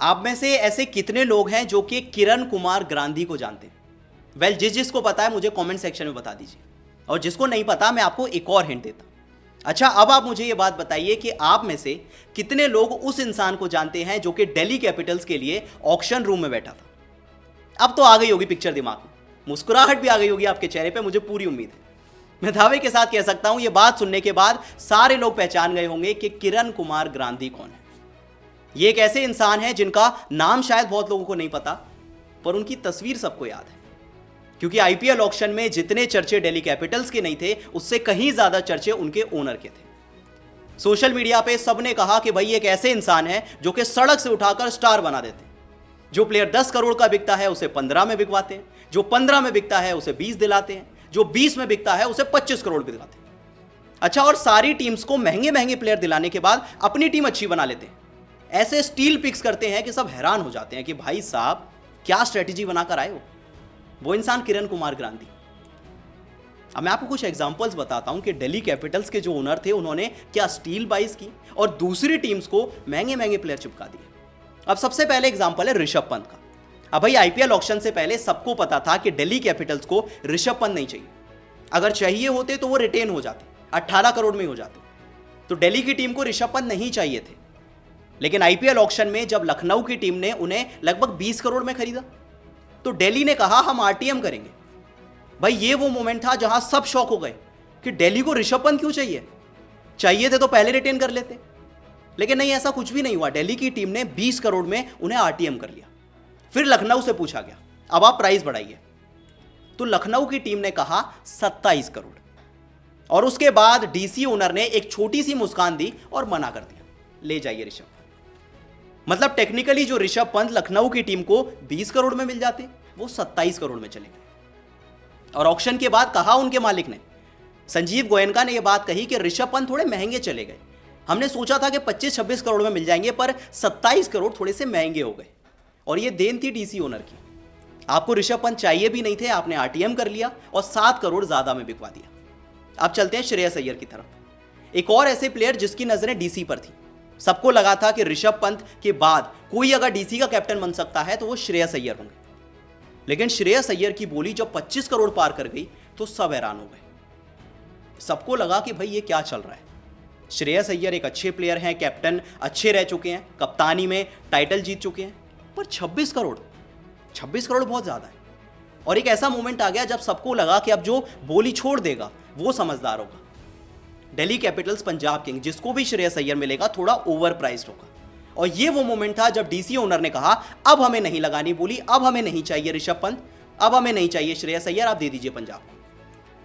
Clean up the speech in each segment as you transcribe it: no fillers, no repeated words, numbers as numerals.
आप में से ऐसे कितने लोग हैं जो कि किरण कुमार ग्रांधी को जानते हैं? वेल, जिसको पता है मुझे कमेंट सेक्शन में बता दीजिए, और जिसको नहीं पता मैं आपको एक और हिंट देता हूं। अच्छा, अब आप मुझे ये बात बताइए कि आप में से कितने लोग उस इंसान को जानते हैं जो कि दिल्ली कैपिटल्स के लिए ऑक्शन रूम में बैठा था। अब तो आ गई होगी पिक्चर दिमाग में, मुस्कुराहट भी आ गई होगी आपके चेहरे पे, मुझे पूरी उम्मीद है। मैं दावे के साथ कह सकता हूं ये बात सुनने के बाद सारे लोग पहचान गए होंगे कि किरण कुमार ग्रांधी कौन है। ये एक ऐसे इंसान है जिनका नाम शायद बहुत लोगों को नहीं पता, पर उनकी तस्वीर सबको याद है, क्योंकि आईपीएल ऑक्शन में जितने चर्चे दिल्ली कैपिटल्स के नहीं थे, उससे कहीं ज्यादा चर्चे उनके ओनर के थे। सोशल मीडिया पे सबने कहा कि भाई एक ऐसे इंसान है जो कि सड़क से उठाकर स्टार बना देते हैं। जो प्लेयर 10 करोड़ का बिकता है उसे 15 में बिकवाते हैं, जो 15 में बिकता है उसे 20 दिलाते हैं, जो 20 में बिकता है उसे 25 करोड़ दिलाते हैं। अच्छा, और सारी टीम्स को महंगे महंगे प्लेयर दिलाने के बाद अपनी टीम अच्छी बना लेते हैं। ऐसे स्टील पिक्स करते हैं कि सब हैरान हो जाते हैं कि भाई साहब क्या स्ट्रेटेजी बनाकर आए हो। वो इंसान किरण कुमार ग्रांधी। अब मैं आपको कुछ एग्जांपल्स बताता हूं कि दिल्ली कैपिटल्स के जो ओनर थे उन्होंने क्या स्टील बाइज की और दूसरी टीम्स को महंगे महंगे प्लेयर चिपका दिए। अब सबसे पहले एग्जांपल है ऋषभ पंत का। अब भाई आईपीएल ऑक्शन से पहले सबको पता था कि दिल्ली कैपिटल्स को ऋषभ पंत नहीं चाहिए। अगर चाहिए होते तो वो रिटेन हो जाते, 18 करोड़ में हो जाते। तो दिल्ली की टीम को ऋषभ पंत नहीं चाहिए थे। लेकिन आईपीएल ऑक्शन में जब लखनऊ की टीम ने उन्हें लगभग 20 करोड़ में खरीदा, तो दिल्ली ने कहा हम आरटीएम करेंगे। भाई ये वो मोमेंट था जहां सब शॉक हो गए कि दिल्ली को ऋषभ पंत क्यों चाहिए थे तो पहले रिटेन कर लेते। लेकिन नहीं, ऐसा कुछ भी नहीं हुआ। दिल्ली की टीम ने 20 करोड़ में उन्हें आरटीएम कर लिया। फिर लखनऊ से पूछा गया अब आप प्राइस बढ़ाइए, तो लखनऊ की टीम ने कहा 27 करोड़। और उसके बाद डीसी ओनर ने एक छोटी सी मुस्कान दी और मना कर दिया, ले जाइए ऋषभ। मतलब टेक्निकली जो ऋषभ पंत लखनऊ की टीम को 20 करोड़ में मिल जाते, वो 27 करोड़ में चले गए। और ऑक्शन के बाद कहा उनके मालिक ने, संजीव गोयनका ने यह बात कही कि ऋषभ पंत थोड़े महंगे चले गए। हमने सोचा था कि 25-26 करोड़ में मिल जाएंगे, पर 27 करोड़ थोड़े से महंगे हो गए। और ये देन थी डीसी ओनर की। आपको ऋषभ पंत चाहिए भी नहीं थे, आपने आरटीएम कर लिया और 7 करोड़ ज्यादा में बिकवा दिया। अब चलते हैं श्रेयस अय्यर की तरफ। एक और ऐसे प्लेयर जिसकी नजरें डीसी पर थी। सबको लगा था कि ऋषभ पंत के बाद कोई अगर डीसी का कैप्टन बन सकता है तो वो श्रेयस अय्यर होंगे। लेकिन श्रेयस अय्यर की बोली जब 25 करोड़ पार कर गई तो सब हैरान हो गए। सबको लगा कि भाई ये क्या चल रहा है। श्रेयस अय्यर एक अच्छे प्लेयर हैं, कैप्टन अच्छे रह चुके हैं, कप्तानी में टाइटल जीत चुके हैं, पर 26 करोड़ बहुत ज्यादा है। और एक ऐसा मोमेंट आ गया जब सबको लगा कि अब जो बोली छोड़ देगा वो समझदार होगा। दिल्ली कैपिटल्स पंजाब किंग, जिसको भी श्रेयस अय्यर मिलेगा थोड़ा ओवर प्राइस्ड होगा। और ये वो मोमेंट था जब डीसी ओनर ने कहा अब हमें नहीं लगानी बोली, अब हमें नहीं चाहिए ऋषभ पंत, अब हमें नहीं चाहिए श्रेयस अय्यर, आप दे दीजिए पंजाब को।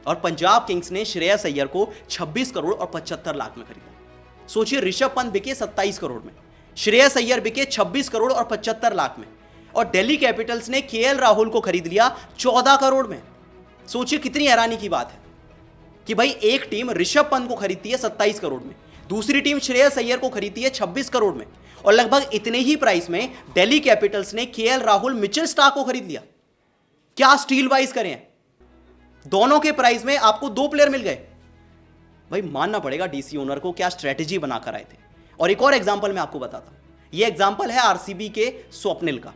और पंजाब किंग्स ने श्रेयस अय्यर को 26 करोड़ और 75 लाख में खरीदा। सोचिए, ऋषभ पंत बिके 27 करोड़ में, श्रेयस अय्यर बिके 26 करोड़ और 75 लाख में, और दिल्ली कैपिटल्स ने केएल राहुल को खरीद लिया 14 करोड़ में। सोचिए कितनी हैरानी की बात है कि भाई एक टीम ऋषभ पंत को खरीदती है 27 करोड़ में, दूसरी टीम श्रेयस अय्यर को खरीदती है 26 करोड़ में, और लगभग इतने ही प्राइस में दिल्ली कैपिटल्स ने केएल राहुल, मिचेल स्टार्क को खरीद लिया। क्या स्टील वाइज करें, दोनों के प्राइस में आपको 2 प्लेयर मिल गए। भाई मानना पड़ेगा डीसी ओनर को, क्या स्ट्रेटेजी बनाकर आए थे। और एक और एग्जांपल मैं आपको बताता हूं। यह एग्जांपल है आरसीबी के स्वप्निल का।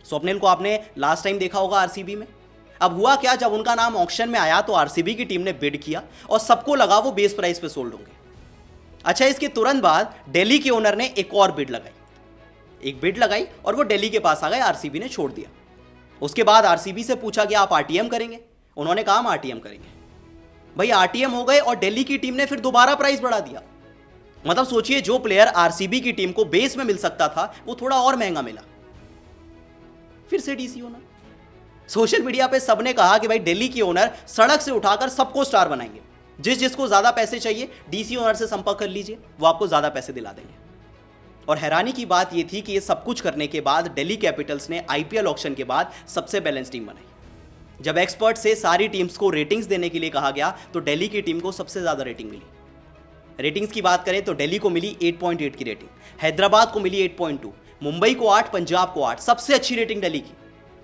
स्वप्निल को आपने लास्ट टाइम देखा होगा आरसीबी में। अब हुआ क्या, जब उनका नाम ऑक्शन में आया तो आरसीबी की टीम ने बिड किया और सबको लगा वो बेस प्राइस पे सोल्ड होंगे। अच्छा, इसके तुरंत बाद दिल्ली के ओनर ने एक और बिड लगाई और वो दिल्ली के पास आ गए, आरसीबी ने छोड़ दिया। उसके बाद आरसीबी से पूछा गया आप आरटीएम करेंगे, उन्होंने कहा हम आरटीएम करेंगे। भाई आरटीएम हो गए और दिल्ली की टीम ने फिर दोबारा प्राइस बढ़ा दिया। मतलब सोचिए, जो प्लेयर आरसीबी की टीम को बेस में मिल सकता था वो थोड़ा और महंगा मिला। फिर से डीसी ओनर, सोशल मीडिया पे सबने कहा कि भाई दिल्ली की ओनर सड़क से उठाकर सबको स्टार बनाएंगे। जिसको ज्यादा पैसे चाहिए डीसी ओनर से संपर्क कर लीजिए, वो आपको ज्यादा पैसे दिला देंगे। और हैरानी की बात यह थी कि ये सब कुछ करने के बाद दिल्ली कैपिटल्स ने आईपीएल ऑक्शन के बाद सबसे बैलेंस टीम बनाई। जब एक्सपर्ट से सारी टीम्स को रेटिंग्स देने के लिए कहा गया तो दिल्ली की टीम को सबसे ज्यादा रेटिंग मिली। रेटिंग्स की बात करें तो दिल्ली को मिली 8.8 की रेटिंग, हैदराबाद को मिली 8.2, मुंबई को 8, पंजाब को 8, सबसे अच्छी रेटिंग दिल्ली की।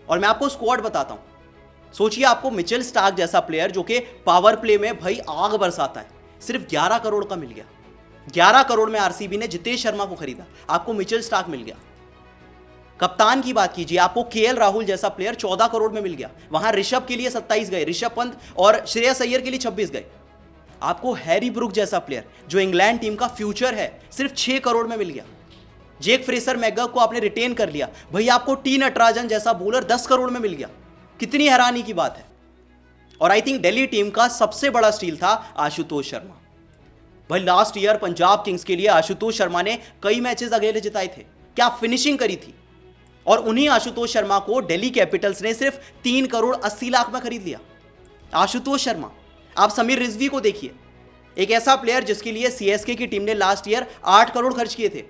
और मैं आपको स्क्वाड बताता हूं। सोचिए, आपको मिचेल स्टार्क जैसा प्लेयर जो कि पावर प्ले में भाई आग बरसाता है, सिर्फ 11 करोड़ का मिल गया। 11 करोड़ में आरसीबी ने जितेश शर्मा को खरीदा, आपको मिचेल स्टार्क मिल गया। कप्तान की बात कीजिए, आपको केएल राहुल जैसा प्लेयर 14 करोड़ में मिल गया, वहां ऋषभ के लिए 27 गए, ऋषभ पंत और श्रेयस अय्यर के लिए 26 गए। आपको हैरी ब्रुक जैसा प्लेयर जो इंग्लैंड टीम का फ्यूचर है सिर्फ 6 करोड़ में मिल गया। जेक फ्रेसर मैकगर्क को आपने रिटेन कर लिया, भाई आपको टी नटराजन जैसा बॉलर 10 करोड़ में मिल गया। कितनी हैरानी की बात है। और आई थिंक दिल्ली टीम का सबसे बड़ा स्टील था आशुतोष शर्मा। भाई लास्ट ईयर पंजाब किंग्स के लिए आशुतोष शर्मा ने कई मैचेस अकेले जिताए थे, क्या फिनिशिंग करी थी। और उन्हीं आशुतोष शर्मा को दिल्ली कैपिटल्स ने सिर्फ 3 करोड़ 80 लाख में खरीद लिया। आशुतोष शर्मा। आप समीर रिजवी को देखिए, एक ऐसा प्लेयर जिसके लिए सीएसके की टीम ने लास्ट ईयर 8 करोड़ खर्च किए थे,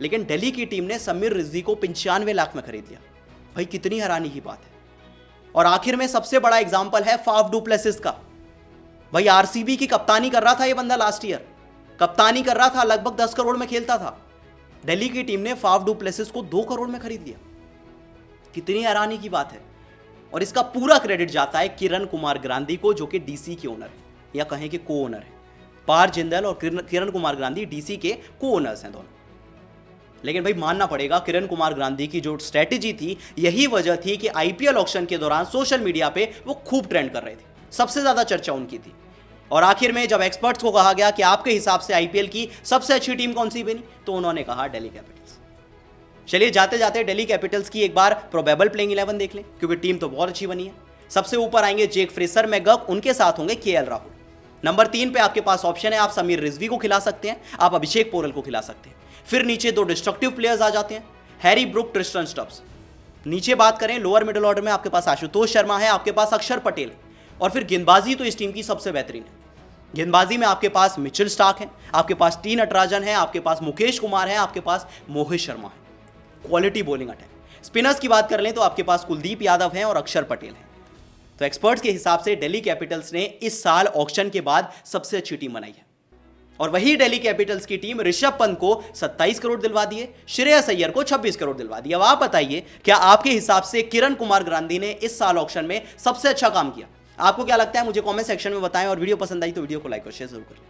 लेकिन दिल्ली की टीम ने समीर रिजवी को 95 लाख में खरीद लिया। भाई कितनी हैरानी की बात है। और आखिर में सबसे बड़ा एग्जांपल है फाफ डू प्लेसिस का। भाई आरसीबी की कप्तानी कर रहा था ये बंदा, लास्ट ईयर कप्तानी कर रहा था, लगभग 10 करोड़ में खेलता था। दिल्ली की टीम ने फाफ डू प्लेसिस को 2 करोड़ में खरीद लिया। कितनी हैरानी की बात है। और इसका पूरा क्रेडिट जाता है किरण कुमार ग्रांदी को, जो कि डीसी के ओनर है, या कहें कि को ओनर है। पार जिंदल और किरण कुमार ग्रांदी डीसी के को ओनर्स हैं दोनों। लेकिन भाई मानना पड़ेगा, किरण कुमार ग्रांदी की जो स्ट्रेटेजी थी, यही वजह थी कि आईपीएल ऑक्शन के दौरान सोशल मीडिया पे वो खूब ट्रेंड कर रहे थे, सबसे ज्यादा चर्चा उनकी थी। और आखिर में जब एक्सपर्ट्स को कहा गया कि आपके हिसाब से आईपीएल की सबसे अच्छी टीम कौन सी बनी, तो उन्होंने कहा दिल्ली कैपिटल्स। चलिए जाते जाते दिल्ली कैपिटल्स की एक बार प्रोबेबल प्लेइंग 11 देख लें, क्योंकि टीम तो बहुत अच्छी बनी है। सबसे ऊपर आएंगे जेक फ्रेसर मैकगर्क, उनके साथ होंगे केएल राहुल। नंबर 3 पे आपके पास ऑप्शन है, आप समीर रिजवी को खिला सकते हैं, आप अभिषेक पोरल को खिला सकते हैं। फिर नीचे 2 डिस्ट्रक्टिव प्लेयर्स आ जाते हैं, हैरी ब्रुक, ट्रिस्टन स्टब्स। नीचे बात करें लोअर मिडिल ऑर्डर में, आपके पास आशुतोष शर्मा है, आपके पास अक्षर पटेल, और फिर गेंदबाजी तो इस टीम की सबसे बेहतरीन है। गेंदबाजी में आपके पास मिचेल स्टार्क है, आपके पास टी नटराजन है, आपके पास मुकेश कुमार है, आपके पास मोहित शर्मा है। Quality bowling attack. स्पिनर्स की बात कर लें तो आपके पास कुलदीप यादव हैं और अक्षर पटेल हैं। तो एक्सपर्ट्स के हिसाब से दिल्ली कैपिटल्स ने इस साल ऑक्शन के बाद सबसे अच्छी टीम बनाई है। और वही दिल्ली कैपिटल्स की टीम ऋषभ पंत को 27 करोड़ दिलवा दिए, श्रेयस अय्यर को 26 करोड़ दिलवा दिए। अब आप बताइए, क्या आपके हिसाब से किरण कुमार ग्रांदी ने इस साल ऑक्शन में सबसे अच्छा काम किया? आपको क्या लगता है मुझे कमेंट सेक्शन में बताएं, और वीडियो पसंद आई तो वीडियो को लाइक और शेयर जरूर करें।